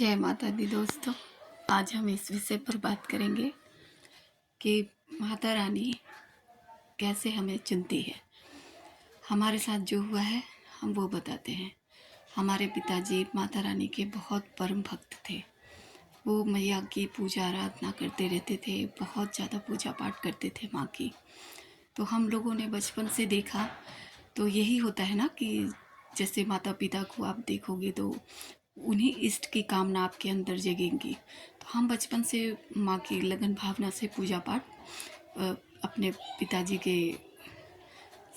जय माता दी दोस्तों। आज हम इस विषय पर बात करेंगे कि माता रानी कैसे हमें चुनती है। हमारे साथ जो हुआ है हम वो बताते हैं। हमारे पिताजी माता रानी के बहुत परम भक्त थे। वो मैया की पूजा आराधना करते रहते थे, बहुत ज़्यादा पूजा पाठ करते थे माँ की। तो हम लोगों ने बचपन से देखा, तो यही होता है ना कि जैसे माता पिता को आप देखोगे तो उन्हीं इष्ट की कामना आपके अंदर जगेंगी। तो हम बचपन से माँ की लगन भावना से पूजा पाठ अपने पिताजी के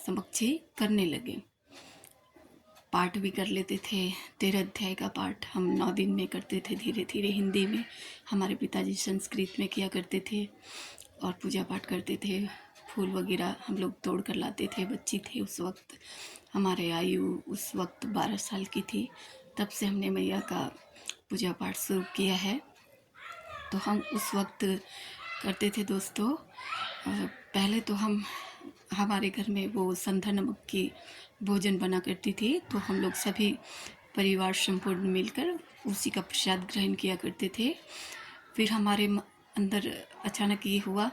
समक्ष ही करने लगे। पाठ भी कर लेते थे। 13 अध्याय का पाठ हम 9 दिन में करते थे, धीरे धीरे हिंदी में। हमारे पिताजी संस्कृत में किया करते थे और पूजा पाठ करते थे। फूल वगैरह हम लोग तोड़ कर लाते थे। बच्ची थे उस वक्त, हमारे आयु उस वक्त 12 साल की थी। तब से हमने मैया का पूजा पाठ शुरू किया है। तो हम उस वक्त करते थे दोस्तों। पहले तो हमारे घर में वो संध्या नमक की भोजन बना करती थी, तो हम लोग सभी परिवार संपूर्ण मिलकर उसी का प्रसाद ग्रहण किया करते थे। फिर हमारे अंदर अचानक ये हुआ,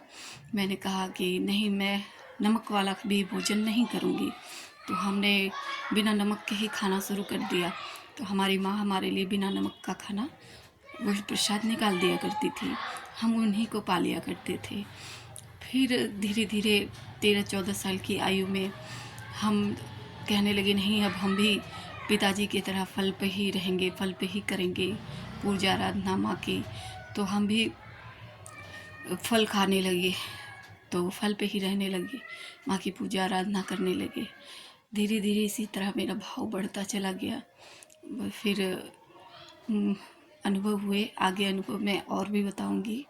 मैंने कहा कि नहीं, मैं नमक वाला भी भोजन नहीं करूँगी। तो हमने बिना नमक के ही खाना शुरू कर दिया। तो हमारी माँ हमारे लिए बिना नमक का खाना, वही प्रसाद निकाल दिया करती थी। हम उन्हीं को पा लिया करते थे। फिर धीरे धीरे 13-14 साल की आयु में हम कहने लगे, नहीं, अब हम भी पिताजी की तरह फल पे ही रहेंगे, फल पे ही करेंगे पूजा आराधना माँ की। तो हम भी फल खाने लगे, तो फल पे ही रहने लगे, माँ की पूजा आराधना करने लगे। धीरे धीरे इसी तरह मेरा भाव बढ़ता चला गया। फिर अनुभव हुए, आगे अनुभव मैं और भी बताऊंगी।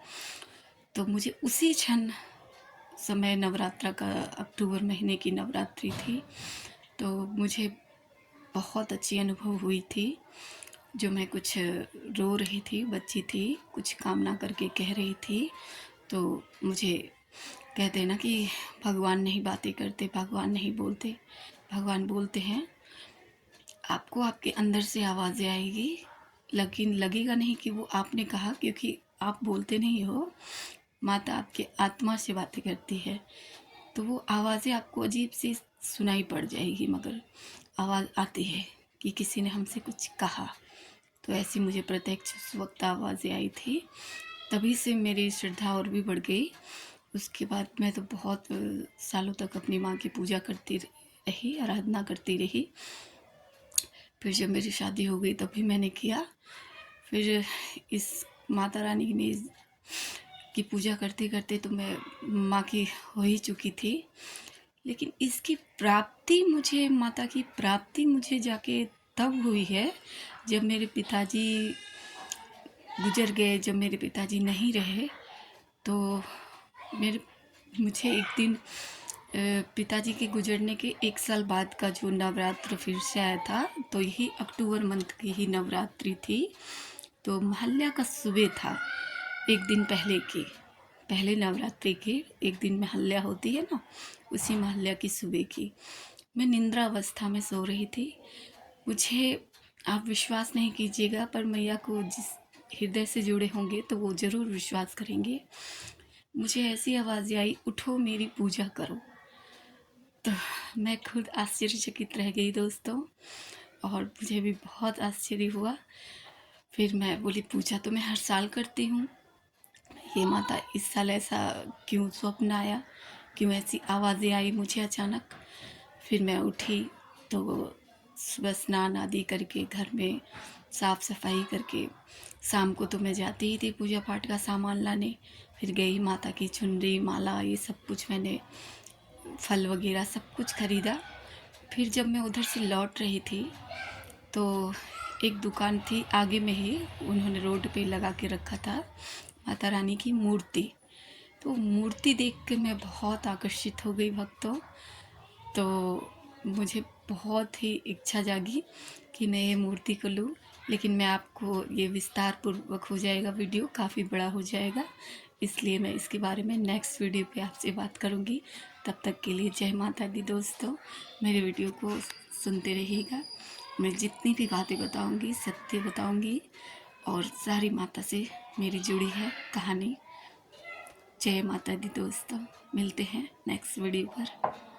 तो मुझे उसी क्षण समय नवरात्रा का, अक्टूबर महीने की नवरात्रि थी, तो मुझे बहुत अच्छी अनुभव हुई थी। जो मैं कुछ रो रही थी, बच्ची थी, कुछ कामना करके कह रही थी, तो मुझे कहते हैं ना कि भगवान नहीं बातें करते, भगवान नहीं बोलते। भगवान बोलते हैं। आपको आपके अंदर से आवाज़ें आएगी, लेकिन लगेगा नहीं कि वो आपने कहा, क्योंकि आप बोलते नहीं हो। माता आपके आत्मा से बातें करती है, तो वो आवाज़ें आपको अजीब सी सुनाई पड़ जाएगी, मगर आवाज़ आती है कि किसी ने हमसे कुछ कहा। तो ऐसी मुझे प्रत्यक्ष उस वक्त आवाज़ें आई थी। तभी से मेरी श्रद्धा और भी बढ़ गई। उसके बाद मैं तो बहुत सालों तक अपनी माँ की पूजा करती रही, आराधना करती रही। फिर जब मेरी शादी हो गई तभी मैंने किया। फिर इस माता रानी ने की पूजा करते करते तो मैं माँ की हो ही चुकी थी। लेकिन इसकी प्राप्ति मुझे, माता की प्राप्ति मुझे जाके तब हुई है जब मेरे पिताजी गुजर गए। जब मेरे पिताजी नहीं रहे तो मुझे एक दिन पिताजी के गुजरने के 1 साल बाद का जो नवरात्र फिर से आया था, तो यही अक्टूबर मंथ की ही नवरात्रि थी। तो महल्या का सुबह था, एक दिन पहले की, पहले नवरात्रि के एक दिन महल्या होती है ना, उसी महल्या की सुबह की। मैं निंद्रा अवस्था में सो रही थी। मुझे, आप विश्वास नहीं कीजिएगा, पर मैया को जिस हृदय से जुड़े होंगे तो वो ज़रूर विश्वास करेंगे। मुझे ऐसी आवाज़ आई, उठो मेरी पूजा करो। तो मैं खुद आश्चर्यचकित रह गई दोस्तों, और मुझे भी बहुत आश्चर्य हुआ। फिर मैं बोली, पूजा तो मैं हर साल करती हूँ, ये माता इस साल ऐसा क्यों स्वप्न आया, क्यों ऐसी आवाज़ें आई मुझे अचानक। फिर मैं उठी तो सुबह स्नान आदि करके, घर में साफ़ सफाई करके, शाम को तो मैं जाती ही थी पूजा पाठ का सामान लाने। फिर गई, माता की चुनरी, माला, ये सब कुछ मैंने, फल वगैरह सब कुछ ख़रीदा। फिर जब मैं उधर से लौट रही थी तो एक दुकान थी आगे में ही, उन्होंने रोड पे लगा के रखा था माता रानी की मूर्ति। तो मूर्ति देख के मैं बहुत आकर्षित हो गई भक्तों। तो मुझे बहुत ही इच्छा जागी कि मैं ये मूर्ति को लूँ। लेकिन मैं आपको, ये विस्तार पूर्वक हो जाएगा, वीडियो काफ़ी बड़ा हो जाएगा, इसलिए मैं इसके बारे में नेक्स्ट वीडियो पे आपसे बात करूँगी। तब तक के लिए जय माता दी दोस्तों। मेरे वीडियो को सुनते रहिएगा। मैं जितनी भी बातें बताऊँगी सत्य बताऊँगी, और सारी माता से मेरी जुड़ी है कहानी। जय माता दी दोस्तों, मिलते हैं नेक्स्ट वीडियो पर।